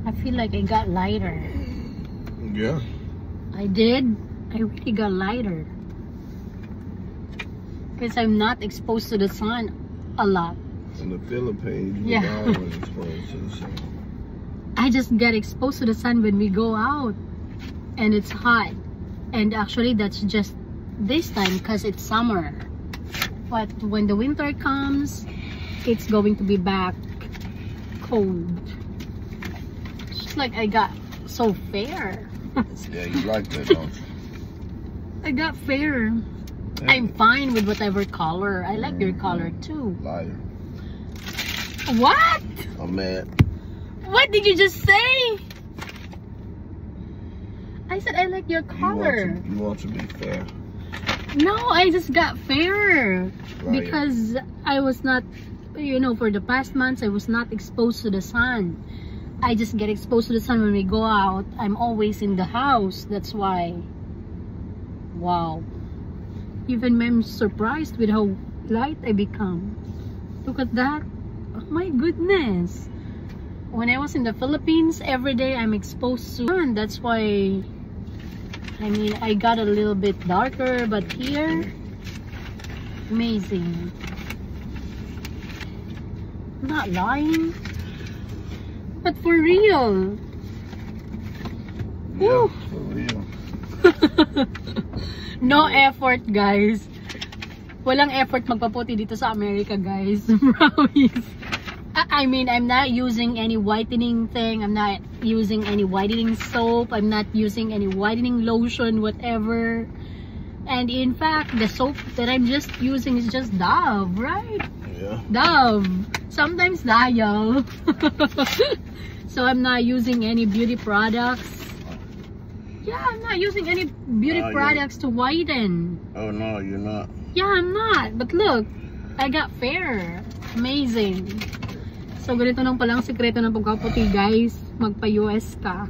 I feel like I got lighter. Yeah. I did. I really got lighter. Because I'm not exposed to the sun a lot. In the Philippines, you Yeah. always exposed to the sun. I just get exposed to the sun when we go out. And it's hot. And actually, that's just this time because it's summer. But when the winter comes, it's going to be back cold. It's just like I got so fair. Yeah, you like that, don't you? I got fair. Yeah. I'm fine with whatever color. I like your color too. Liar. What? I'm mad. What did you just say? I said I like your color. You want to be fair. No, I just got fair. Liar. Because I was not, you know, for the past months, I was not exposed to the sun. I just get exposed to the sun when we go out. I'm always in the house. That's why. Wow. Even I'm surprised with how light I become. Look at that. Oh my goodness. When I was in the Philippines, every day I'm exposed to sun. That's why, I mean, I got a little bit darker, but here, amazing. I'm not lying. But for real. Yeah, Woo. for real. No effort, guys. Walang effort magpaputi dito sa America, guys. Promise. I mean, I'm not using any whitening thing. I'm not using any whitening soap. I'm not using any whitening lotion, whatever. And in fact, the soap that I'm just using is just Dove, right? Yeah. Dove. Sometimes Dial. So I'm not using any beauty products. Yeah, I'm not using any beauty products to whiten. Oh no, you're not. Yeah, I'm not. But look, I got fair. Amazing. So, ganito lang palang sekreto ng pagkaputi, guys. Magpa-US ka.